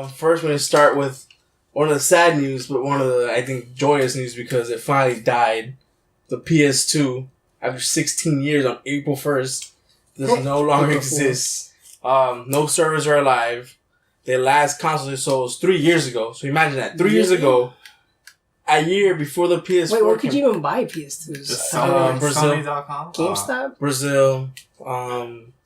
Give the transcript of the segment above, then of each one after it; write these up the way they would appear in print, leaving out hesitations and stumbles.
First, we're going to start with one of the sad news, but one of the, I think, joyous news because it finally died. The PS2, after 16 years on April 1st, does no longer exist. No servers are alive. Their last console they sold was 3 years ago. So imagine that. 3 years ago, a year before the PS4 Wait, where could you even buy PS2s? Brazil. Sony.com? GameStop? Brazil.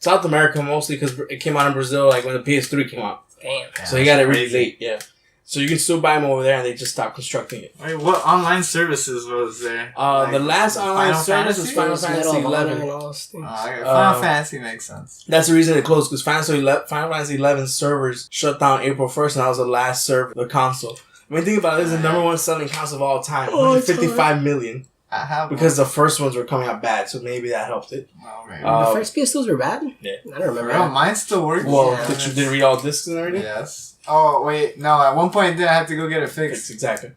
South America mostly because it came out in Brazil like when the PS3 came out. Damn. So they got it really late, yeah. So you can still buy them over there and they just stopped constructing it. Wait, what online services was there? The last online service was Final Fantasy 11. Final Fantasy makes sense. That's the reason it closed because Final Fantasy 11 servers shut down April 1st and that was the last server of the console. I mean, think about it. This is the number one selling console of all time. 155 million. I have because the first ones were coming out bad, so maybe that helped it. Oh, right. The first PS2s were bad? Yeah. I don't remember. Bro, mine still works. Well, did you read all discs and everything? Yes. Oh, wait. No, at one point I had to go get it fixed. Exactly.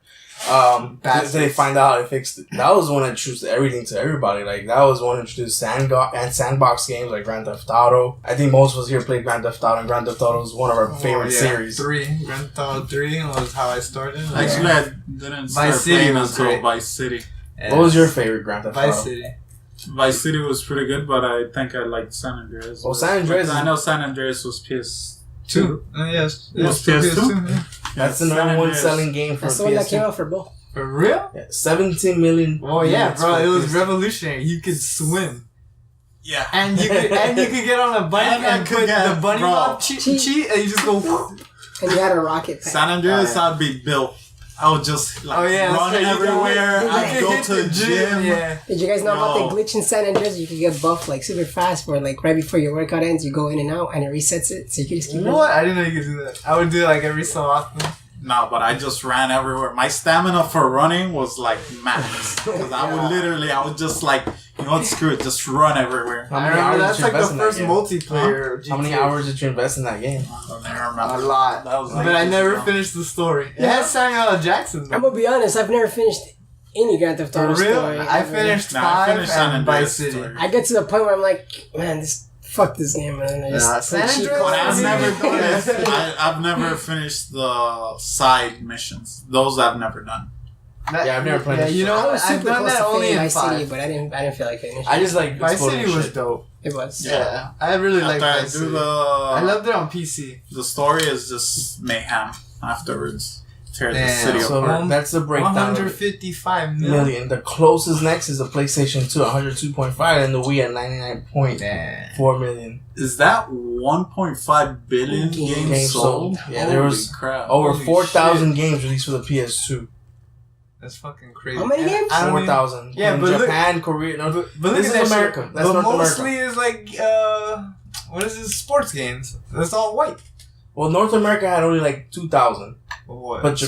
Then they find out it fixed it. That was the one that introduced everything to everybody. Like, that was the one that introduced sandbox games like Grand Theft Auto. I think most of us here played Grand Theft Auto, and Grand Theft Auto is one of our favorite series. Grand Theft Auto 3 was how I started. Actually, I didn't start playing until Vice City. What was your favorite Grand Theft Auto? Vice City. Vice City was pretty good, but I think I liked San Andreas. Well, San Andreas... I know San Andreas was PS2. Yes. It was PS2? Yeah. That's the number one selling game for PS2. That's the one that came out for both. For real? Yeah, 17 million. Oh yeah, bro, it was revolutionary. You could swim. Yeah. And you could get on a bike and put the bunny hop cheat and you just go... And you had a rocket pack. San Andreas, I'd be built. I would just run everywhere. I'd go to the gym. Yeah. Did you guys know about the glitch in San Andreas? You could get buffed like super fast where like right before your workout ends, you go in and out and it resets it. So you can just keep What? I didn't know you could do that. I would do it like every so often. No, but I just ran everywhere. My stamina for running was like max. Because I would just like, you know what, screw it, just run everywhere. I remember that's like the first multiplayer. How many hours did you invest in that game? I don't remember. A lot. But I never finished the story. It had Samuel L. Jackson though. I'm gonna be honest, I've never finished any Grand Theft Auto story. I finished 5 and Vice City. I get to the point where I'm like, man, fuck this game, man. I've never finished the side missions. Those I've never done. I've never played. Yeah, you know, I've done that only in Vice 5. City, but I didn't feel like finishing. I just like Vice City was dope. It was. Yeah, I really liked Vice City. I loved it on PC. The story is just mayhem afterwards. Tear the city apart. That's the breakdown. 155 million. The closest next is the PlayStation 2, 102.5, and the Wii at 99.4 million. Is that 1.5 billion games sold? Yeah, there was over 4,000 games released for the PS2. That's fucking crazy. How many games? 4,000. Yeah, but Japan, Korea. No, but this is America. That's but North mostly America. is like what is this? Sports games. That's all white. Well, North America had only like 2,000. What? But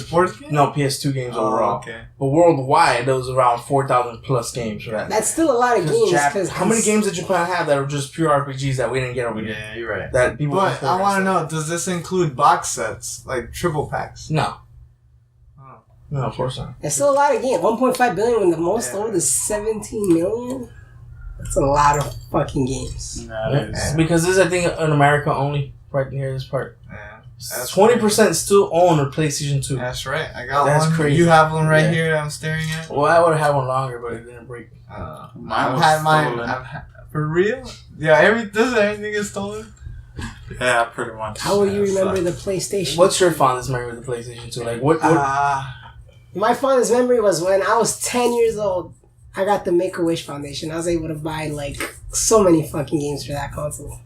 no, PS2 games overall. Okay. But worldwide, there was around 4,000 plus games for that. That's still a lot of games. How many games did Japan have that were just pure RPGs that we didn't get over here? Yeah, you're right. That people. But I want to know: does this include box sets, like triple packs? No. No, of course not. It's still a lot of games. 1.5 billion when the most sold is 17 million. That's a lot of fucking games. Because this, I think, in America only. Right near this part. Yeah. 20% still own a PlayStation 2. That's right. I got one. That's crazy. You have one right here that I'm staring at? Well, I would have had one longer, but it didn't break. Mine I've had mine. For real? Yeah, everything is stolen? Yeah, pretty much. How will you remember the PlayStation? What's your fondest memory with the PlayStation 2? Like, what my fondest memory was when I was 10 years old. I got the Make-A-Wish Foundation. I was able to buy, like, so many fucking games for that console.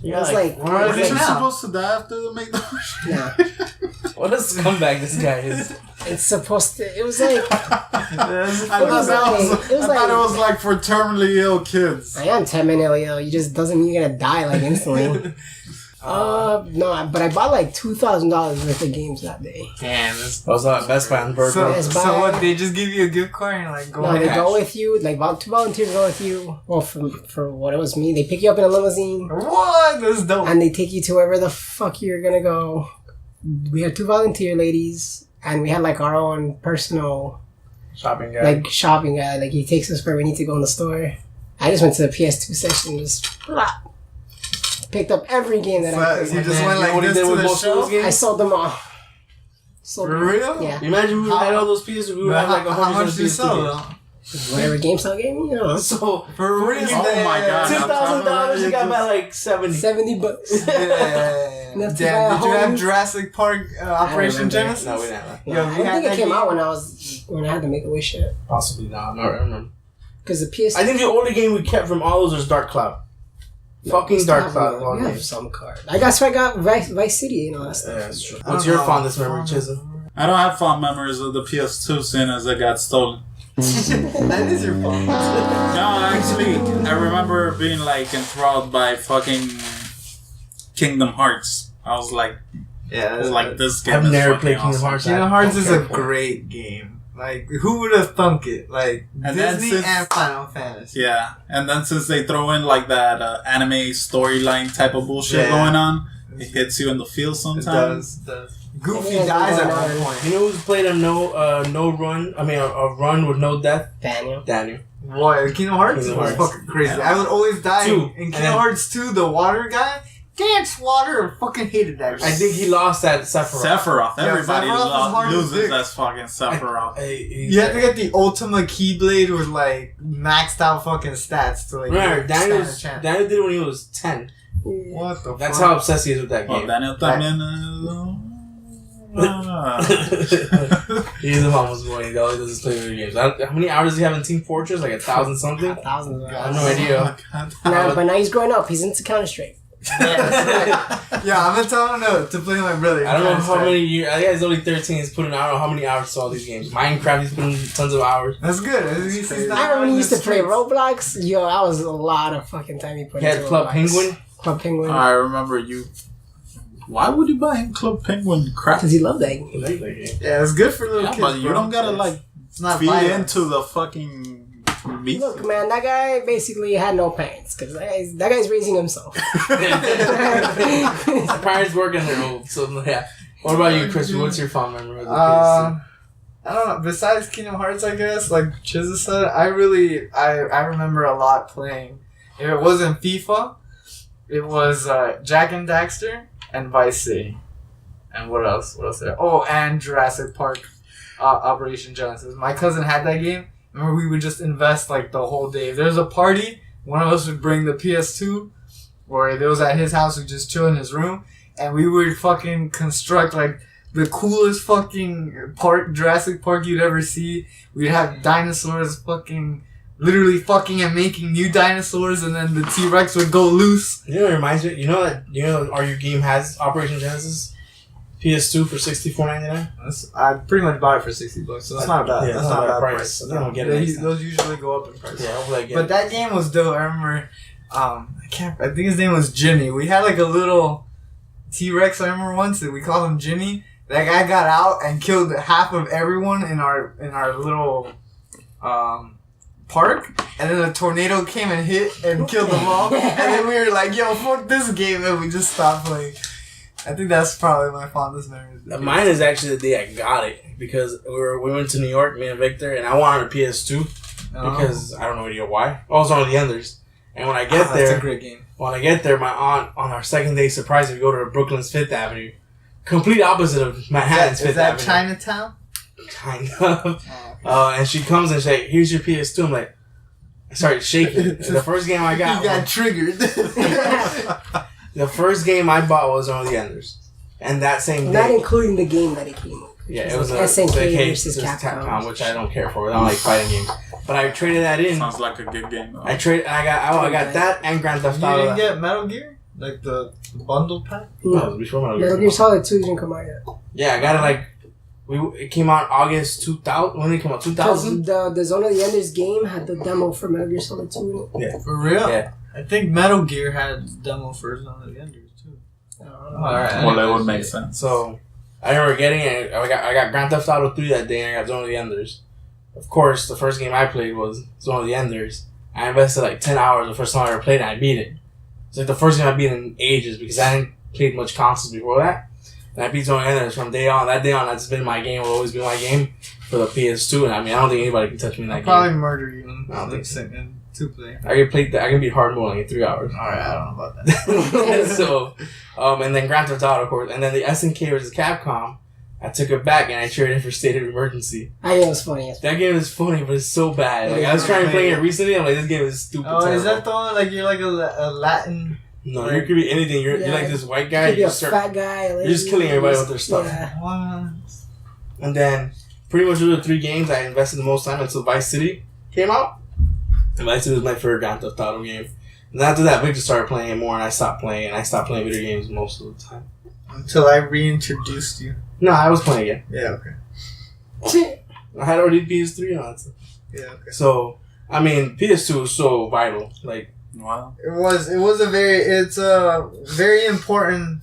Yeah, it was like weren't you supposed to die after the Make-A-Wish? Nah. What a scumbag this guy is. It's supposed to. It was like. I thought it was like for terminally ill kids. I am terminally ill. You just doesn't mean you're gonna die like instantly. No, but I bought like $2,000 worth of games that day. Damn, that was Best Buy and Burger. So what? They just give you a gift card and like go. No, they go with you. Like about 2 volunteers go with you. Well, for what it was me, they pick you up in a limousine. What? That's dope. And they take you to wherever the fuck you're gonna go. We had 2 volunteer ladies, and we had like our own personal shopping guy. Like he takes us where we need to go in the store. I just went to the PS2 section, just picked up every game that I could. You just went like what he this did to with the most of those show? games? I sold them all. Sold For them. real? Yeah. Imagine we had all those PS. We would have like How 100 much do you sell PS2 though? Whatever GameStop gave me, you know. So For real? Oh my God. $10,000 you got by like 70. $70. Yeah. Enough to buy a Damn, did you whole have new- Jurassic Park Operation remember. Genesis? No, we didn't. Yo, I we had think it that came game. out when I had the Make-A-Wish shit. Possibly not. I don't remember. Because the PS. I think the only game we kept from all those was Dark Cloud. Fucking Dark Cloud. of all We have games. some card. I guess I got Vice City and all that Yeah, stuff. that's true. I What's don't your know. fondest memory, Chisholm? I don't have fond memories of the PS2 seeing as it got stolen. That is your fault. No, actually, I remember being like enthralled by fucking Kingdom Hearts. I was like, Yeah, this game I've is never fucking played Kingdom awesome. Hearts. Kingdom Hearts is a Okay. great game. Like, who would have thunk it? Like, And then Disney since- and Final Fantasy. Yeah, and then since they throw in like that anime storyline type of bullshit Yeah. going on, it hits you in the feel It sometimes. does. Goofy Yeah, dies at going one on. point. You know who's played a no run? I mean, a run with no death? Daniel. Daniel. Boy, Kingdom Hearts Kingdom was Hearts. fucking crazy. Yeah. I would always die Two. in And Kingdom then- Hearts 2, the water guy. Dance water. I fucking hated that. I think he lost that Sephiroth. Sephiroth, Yeah, everybody Sephiroth is hard as loses dick. as fucking Sephiroth. You have to get the Ultima Keyblade with like maxed out fucking stats to like Remember, stand a chance. Daniel did it when he was 10. What the That's fuck? how obsessed he is with that Well, game. Daniel también. He's a mama's boy. He always doesn't play video games. How many hours does he have in Team Fortress? Like 1,000 something? Thousands of I have hours. no idea. Nah, but now he's growing up. He's into Counter-Strike. Yeah, I'm gonna tell him to play my brother. I don't know how many years. I think he's only 13. He's putting. I don't know how many hours to all these games. Minecraft. He's putting tons of hours. That's good. He's not I remember when he used to on the play streets. Roblox. Yo, that was a lot of fucking time he put He had into Club Roblox. Penguin. Club Penguin. I remember you. Why would you buy him Club Penguin crap? Because he loved that game. He liked that game. Yeah, it's good for little Yeah, kids. but you bro. don't gotta like It's not feed violent. into the fucking meat. Look, man, that guy basically had no parents. Because that guy's raising himself. His parents working their old. So yeah. What about you, Chris? What's your fond memory of the PS2? I don't know. Besides Kingdom Hearts, I guess, like Chizza said, I remember a lot playing. If it wasn't FIFA, it was Jack and Daxter and Vice City. And what else? What else? Oh, and Jurassic Park, Operation Genesis. My cousin had that game. Remember, we would just invest like the whole day. If there was a party, one of us would bring the PS2, or if it was at his house, we'd just chill in his room, and we would fucking construct like the coolest fucking Jurassic Park you'd ever see. We'd have dinosaurs fucking, literally fucking and making new dinosaurs, and then the T-Rex would go loose. You know what it reminds me? You know our game has Operation Genesis? PS2 for $64.99? I pretty much bought it for $60, so that's not bad. Yeah, that's not a bad price. price. I don't get it next time. Those usually go up in price. Yeah, hopefully I get But it. that game was dope. I remember, I think his name was Jimmy. We had like a little T-Rex. I remember once that we called him Jimmy. That guy got out and killed half of everyone in our little park, and then a tornado came and hit and killed them all. And then we were like, "Yo, fuck this game," and we just stopped playing. I think that's probably my fondest memory. Mine is actually the day I got it because we went to New York, me and Victor, and I wanted a PS2 because I don't know idea why. I was one of the others, and when I get that's there, a great game. my aunt on our second day surprised me to go to Brooklyn's Fifth Avenue, complete opposite of Manhattan's Is Fifth that Avenue. Chinatown? Kind of. And she comes and she's like, "Here's your PS2." I'm like, I started shaking. And the first game I got, You got triggered. the first game I bought was one of the Enders, and that same Not day, including the game that it came with. yeah, it was like a SNK versus Capcom. which I don't care for. I don't like fighting games, but I traded that in. Sounds like a good game. Though. I got that and Grand Theft You Auto. didn't get Metal Gear? Like the bundle pack? No, it was before Metal Gear. Metal Gear Solid 2 didn't come out yet. Yeah, I got it like it came out August 2000. When did it come out? 2000. The Zone of the Enders game had the demo for Metal Gear Solid 2 in it. For real? Yeah. I think Metal Gear had demo for Zone of the Enders too. Alright. Well, that would make sense. So I remember getting it. I got Grand Theft Auto 3 that day, and I got Zone of the Enders. Of course, the first game I played was Zone of the Enders. I invested like 10 hours the first time I ever played it, and I beat it. It's like the first game I beat in ages because I hadn't played much consoles before that. And I beat Zone of the Enders from day on. That day on, that's been my game. Will always be my game for the PS2. And I mean, I don't think anybody can touch me in that I'll probably game. murder you I don't think in player. I can beat hard mode in like 3 hours. Alright, I don't know about that. So, and then Grand Theft Auto, of course, and then the SNK versus Capcom. I took it back and I traded it for State of Emergency. I think it was funny. That game is funny, but it's so bad. Like I was trying to play it recently. I'm like, this game is stupid. Oh, terrible. is that the one like you're like a Latin? No, you could be anything. You're like this white guy. You could be You a start, fat guy. you're just killing everybody with their stuff. Yeah. What? And then pretty much those are the 3 games I invested the most time until Vice City came out. And Vice City was my favorite Grand Theft Auto game. And after that, Victor started playing it more, and I stopped playing. And I stopped playing video games most of the time. Until I reintroduced you. No, I was playing again. Yeah. Okay. I had already PS3 on. Yeah. Okay. So I mean, PS2 was so vital. Like, wow. It's a very important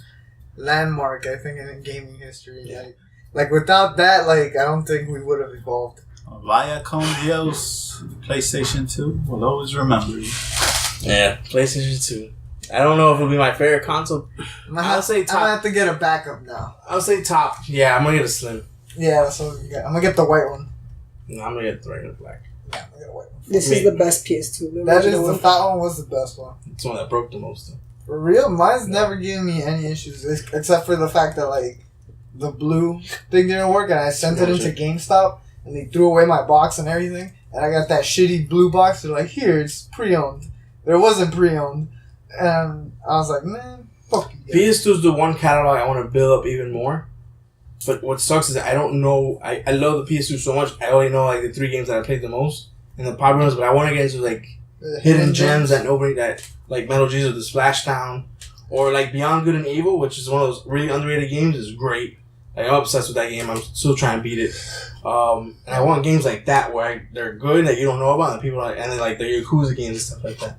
landmark, I think, in gaming history. Yeah. Like without that, like I don't think we would have evolved. Vaya con Dios, PlayStation 2 will always remember you. Yeah, PlayStation 2. I don't know if it'll be my favorite console. I'll say top. I'm gonna have to get a backup now. I'll say top. Yeah, I'm gonna get a Slim. Yeah, so I'm gonna get the white one. No, I'm gonna get the regular black. Yeah, I'm gonna get a white one. This is the best PS2. That one was the best one. It's the one that broke the most. Though. For real, mine's never given me any issues except for the fact that like the blue thing didn't work, and I sent it into GameStop, and they threw away my box and everything, and I got that shitty blue box. They're like, "Here, it's pre-owned." There wasn't pre-owned, and I was like, "Man, fuck you." PS2 is the one catalog I want to build up even more. But what sucks is I don't know. I love the PS2 so much. I only know like the 3 games that I played the most and the popular ones. But I want to get into like hidden gems that nobody like Metal Gear, the Splashdown, or like Beyond Good and Evil, which is one of those really underrated games. Is great. Like, I'm obsessed with that game. I'm still trying to beat it. And I want games like that where they're good that you don't know about, and people and then like the Yakuza games and stuff like that.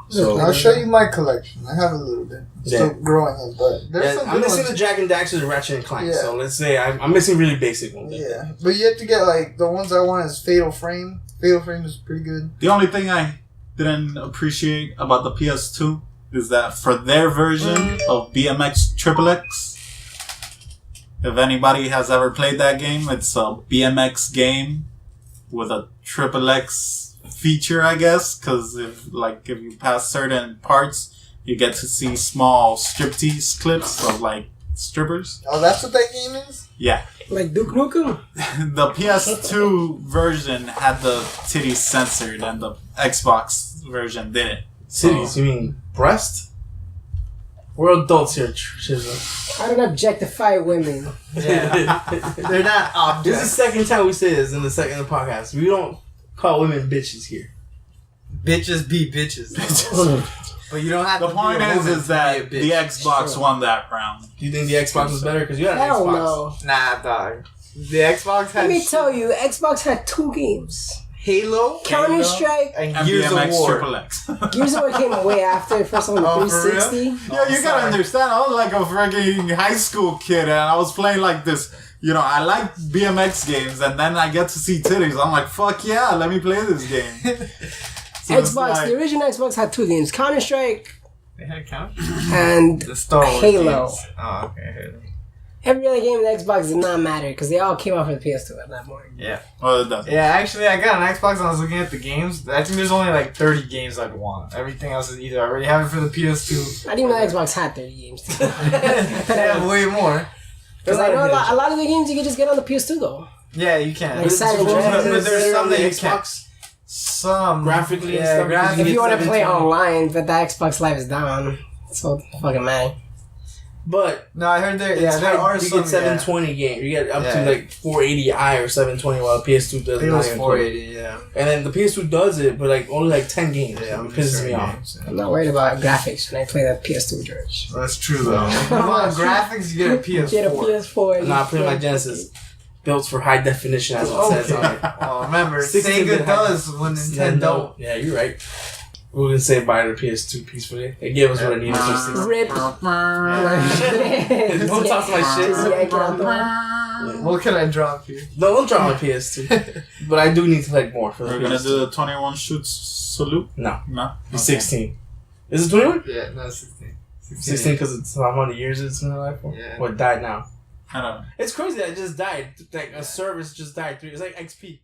So I'll show you my collection. I have a little bit. Still growing it, but there's some I'm missing ones. the Jack and Daxter and Ratchet and Clank. Yeah. So let's say I'm missing really basic ones. Yeah, but you have to get like the ones I want is Fatal Frame. Fatal Frame is pretty good. The only thing I didn't appreciate about the PS2 is that for their version of BMX XXX, if anybody has ever played that game, it's a BMX game with a XXX feature, I guess, because if you pass certain parts, you get to see small striptease clips of like strippers. Oh, that's what that game is? Yeah. Like Duke Nukem? The PS2 version had the titties censored and the Xbox version didn't. Titties? You mean breast? We're adults here, Chisholm. I don't objectify women. Yeah. They're not objects. This is the second time we say this in the podcast. We don't call women bitches here. Bitches be bitches. But you don't have The to point be a woman is to that be a the bitch. Xbox won that round. Do you think the Xbox was better? Because you had an Hell Xbox. no. Nah, dog. The Xbox had Let me tell you, Xbox had 2 games. Halo, Counter-Strike, and And Gears of BMX War. XXX. Gears of War came way after. First one, Oh, for real? 360. Yeah, you gotta understand, I was like a freaking high school kid and I was playing like this, I like BMX games and then I get to see titties. I'm like, fuck yeah, let me play this game. So it's Xbox, like- the original Xbox had 2 games. Counter-Strike They had Counter? and The Star Wars Halo. games. Oh, okay, Halo. Every other game in the Xbox did not matter because they all came out for the PS2 at that point. Yeah. Well, it doesn't. Yeah, actually, I got an Xbox and I was looking at the games. I think there's only like 30 games I'd want. Everything else is either I already have it for the PS2. I didn't know Xbox had 30 games. Yeah, way more. Because I know a lot of the games you can just get on the PS2 though. Yeah, you can. Like Saturn but Genesis, there's some that you can't. Xbox. Some Graphically and yeah, stuff, graphically. If you want to play 720. online, but the Xbox Live is down. So fucking man. But No, I heard there. Yeah, it's there high- are you some. get 720 games. You get up Yeah. to like 480i or 720 while the PS2 does It not was even 480. Yeah. And then the PS2 does it, but like only like 10 games. Yeah, It pisses me off. I'm not worried about graphics when I play that PS2, George. That's true though. If you want graphics, you get a PS4. Get a PS4. I'm not playing my Genesis. Built for high definition, as it says on it. Oh, remember, 16-bit Sega does when Nintendo. Yeah, you're right. We can say bye to the PS2 peacefully. It gave us what it needed for 60. Rip. Don't talk to my shit. Just yank it out the What can I drop here? No, don't drop my PS2. But I do need to play more for the We're gonna PS2. do the 21 shoots salute? No. No? It's 16. Is it 21? Yeah, no, 16. 16 because it's how many years it's been alive for? Yeah. What died now? I don't know. It's crazy that it just died. Like a service just died. It's like XP.